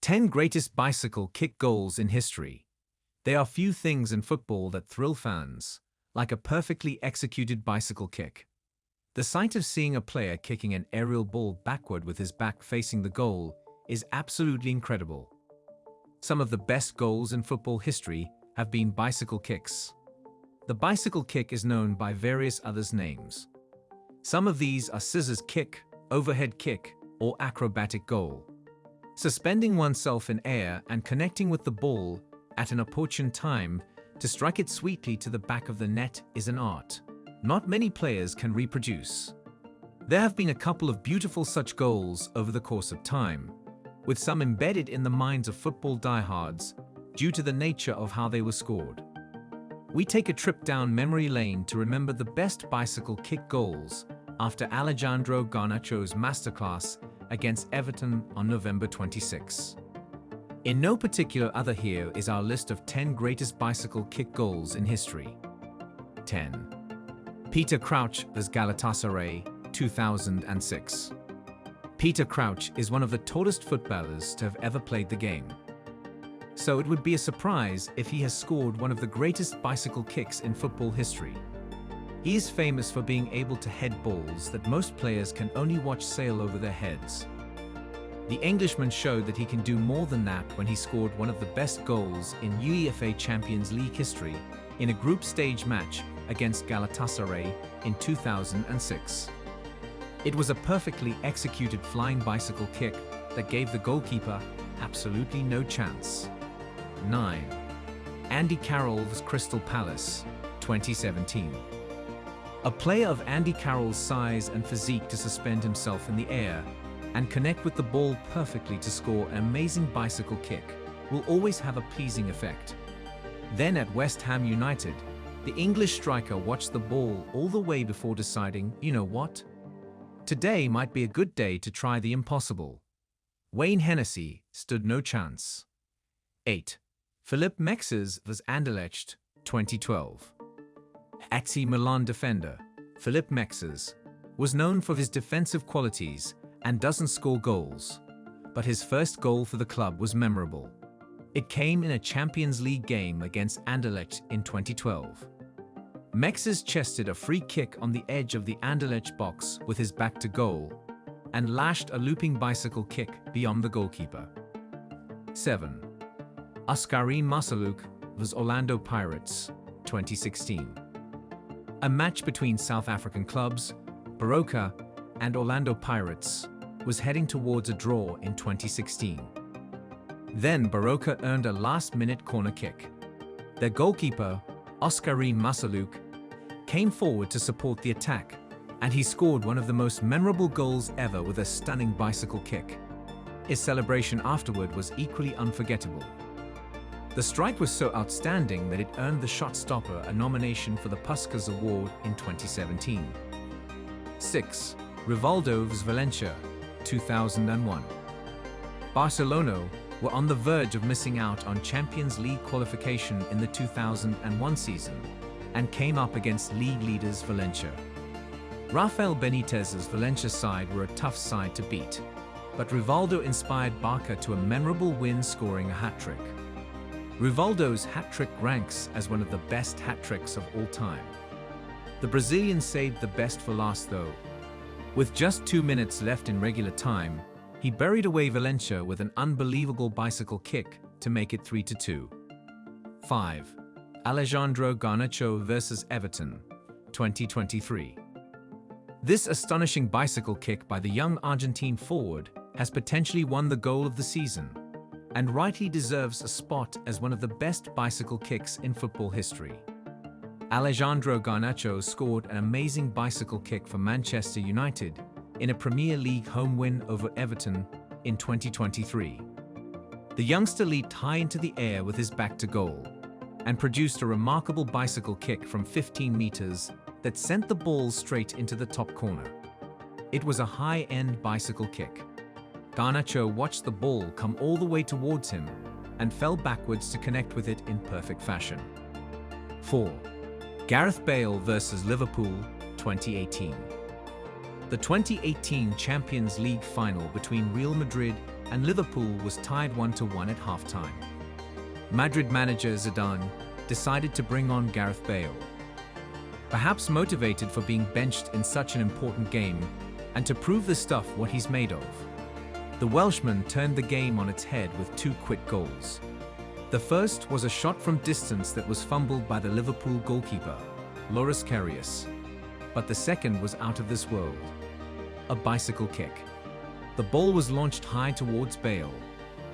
10 greatest bicycle kick goals in history. There are few things in football that thrill fans like a perfectly executed bicycle kick. The sight of seeing a player kicking an aerial ball backward with his back facing the goal is absolutely incredible. Some of the best goals in football history have been bicycle kicks. The bicycle kick is known by various other names. Some of these are scissors kick, overhead kick, or acrobatic goal. Suspending oneself in air and connecting with the ball at an opportune time to strike it sweetly to the back of the net is an art not many players can reproduce. There have been a couple of beautiful such goals over the course of time, with some embedded in the minds of football diehards due to the nature of how they were scored. We take a trip down memory lane to remember the best bicycle kick goals after Alejandro Garnacho's masterclass against Everton on November 26. In no particular order, here is our list of 10 greatest bicycle kick goals in history. 10. Peter Crouch vs Galatasaray, 2006. Peter Crouch is one of the tallest footballers to have ever played the game. So it would be a surprise if he has scored one of the greatest bicycle kicks in football history. He is famous for being able to head balls that most players can only watch sail over their heads. The Englishman showed that he can do more than that when he scored one of the best goals in UEFA Champions League history in a group stage match against Galatasaray in 2006. It was a perfectly executed flying bicycle kick that gave the goalkeeper absolutely no chance. 9. Andy Carroll vs Crystal Palace, 2017. A player of Andy Carroll's size and physique to suspend himself in the air and connect with the ball perfectly to score an amazing bicycle kick will always have a pleasing effect. Then at West Ham United, the English striker watched the ball all the way before deciding, you know what? Today might be a good day to try the impossible. Wayne Hennessy stood no chance. 8. Philippe Mexus vs Anderlecht, 2012. AC Milan defender Philippe Mexus was known for his defensive qualities and doesn't score goals, but his first goal for the club was memorable. It came in a Champions League game against Anderlecht in 2012. Mexus chested a free kick on the edge of the Anderlecht box with his back to goal and lashed a looping bicycle kick beyond the goalkeeper. 7. Oscarine Masaluk vs Orlando Pirates, 2016. A match between South African clubs, Baroka and Orlando Pirates, was heading towards a draw in 2016. Then Baroka earned a last-minute corner kick. Their goalkeeper, Oscarine Masaluk, came forward to support the attack, and he scored one of the most memorable goals ever with a stunning bicycle kick. His celebration afterward was equally unforgettable. The strike was so outstanding that it earned the shot stopper a nomination for the Puskas Award in 2017. 6. Rivaldo vs Valencia, 2001. Barcelona were on the verge of missing out on Champions League qualification in the 2001 season and came up against league leaders Valencia. Rafael Benitez's Valencia side were a tough side to beat, but Rivaldo inspired Barca to a memorable win, scoring a hat-trick. Rivaldo's hat-trick ranks as one of the best hat-tricks of all time. The Brazilian saved the best for last though. With just 2 minutes left in regular time, he buried away Valencia with an unbelievable bicycle kick to make it 3-2. 5. Alejandro Garnacho vs Everton, 2023. This astonishing bicycle kick by the young Argentine forward has potentially won the goal of the season, and rightly deserves a spot as one of the best bicycle kicks in football history. Alejandro Garnacho scored an amazing bicycle kick for Manchester United in a Premier League home win over Everton in 2023. The youngster leaped high into the air with his back to goal and produced a remarkable bicycle kick from 15 meters that sent the ball straight into the top corner. It was a high-end bicycle kick. Garnacho watched the ball come all the way towards him and fell backwards to connect with it in perfect fashion. 4. Gareth Bale vs Liverpool, 2018. The 2018 Champions League final between Real Madrid and Liverpool was tied 1-1 at halftime. Madrid manager Zlatan decided to bring on Gareth Bale. Perhaps motivated for being benched in such an important game and to prove the stuff what he's made of. The Welshman turned the game on its head with two quick goals. The first was a shot from distance that was fumbled by the Liverpool goalkeeper, Loris Karius. But the second was out of this world. A bicycle kick. The ball was launched high towards Bale.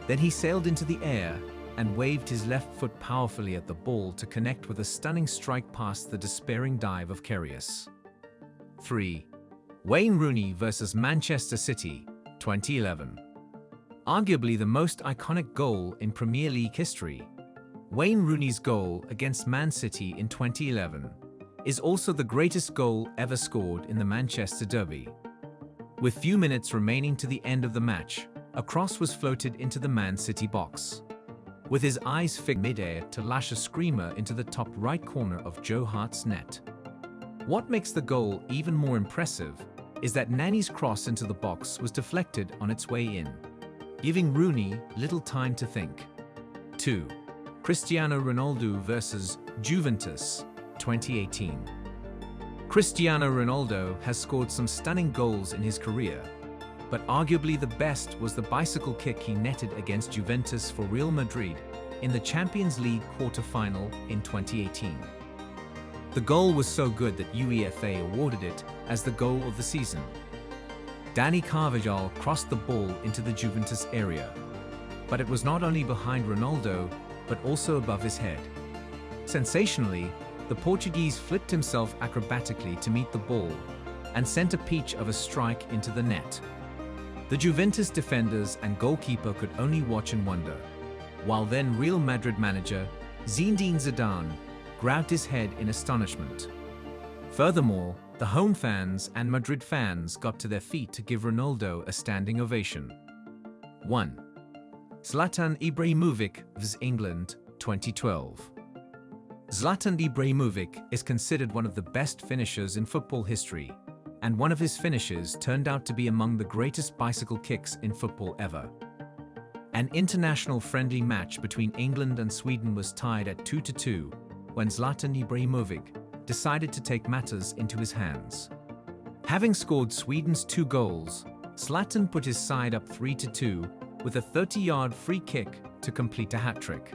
Then he sailed into the air and waved his left foot powerfully at the ball to connect with a stunning strike past the despairing dive of Karius. 3. Wayne Rooney versus Manchester City, 2011. Arguably the most iconic goal in Premier League history, Wayne Rooney's goal against Man City in 2011 is also the greatest goal ever scored in the Manchester Derby. With few minutes remaining to the end of the match, a cross was floated into the Man City box. With his eyes fixed mid-air to lash a screamer into the top right corner of Joe Hart's net. What makes the goal even more impressive is that Nani's cross into the box was deflected on its way in, giving Rooney little time to think. 2. Cristiano Ronaldo versus Juventus, 2018. Cristiano Ronaldo has scored some stunning goals in his career, but arguably the best was the bicycle kick he netted against Juventus for Real Madrid in the Champions League quarter-final in 2018. The goal was so good that UEFA awarded it as the goal of the season. Dani Carvajal crossed the ball into the Juventus area, but it was not only behind Ronaldo, but also above his head. Sensationally, the Portuguese flipped himself acrobatically to meet the ball and sent a peach of a strike into the net. The Juventus defenders and goalkeeper could only watch and wonder, while then Real Madrid manager Zinedine Zidane grabbed his head in astonishment. Furthermore, the home fans and Madrid fans got to their feet to give Ronaldo a standing ovation. 1. Zlatan Ibrahimovic vs England, 2012. Zlatan Ibrahimovic is considered one of the best finishers in football history, and one of his finishes turned out to be among the greatest bicycle kicks in football ever. An international friendly match between England and Sweden was tied at 2-2 when Zlatan Ibrahimovic decided to take matters into his hands. Having scored Sweden's 2 goals, Zlatan put his side up 3-2 with a 30-yard free kick to complete a hat-trick.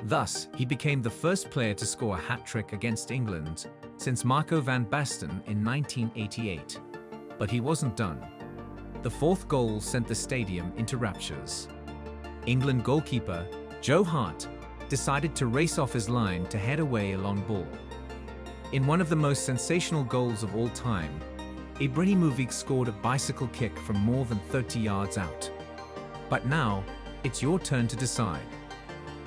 Thus, he became the first player to score a hat-trick against England since Marco van Basten in 1988. But he wasn't done. The 4th goal sent the stadium into raptures. England goalkeeper Joe Hart decided to race off his line to head away a long ball. In one of the most sensational goals of all time, Ibrahimovic scored a bicycle kick from more than 30 yards out. But now, it's your turn to decide.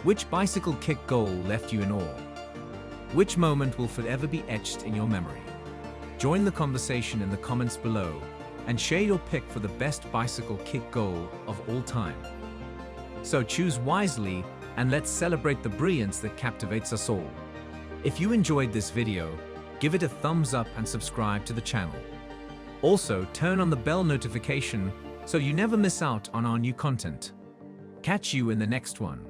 Which bicycle kick goal left you in awe? Which moment will forever be etched in your memory? Join the conversation in the comments below and share your pick for the best bicycle kick goal of all time. So choose wisely and let's celebrate the brilliance that captivates us all. If you enjoyed this video, give it a thumbs up and subscribe to the channel. Also, turn on the bell notification so you never miss out on our new content. Catch you in the next one.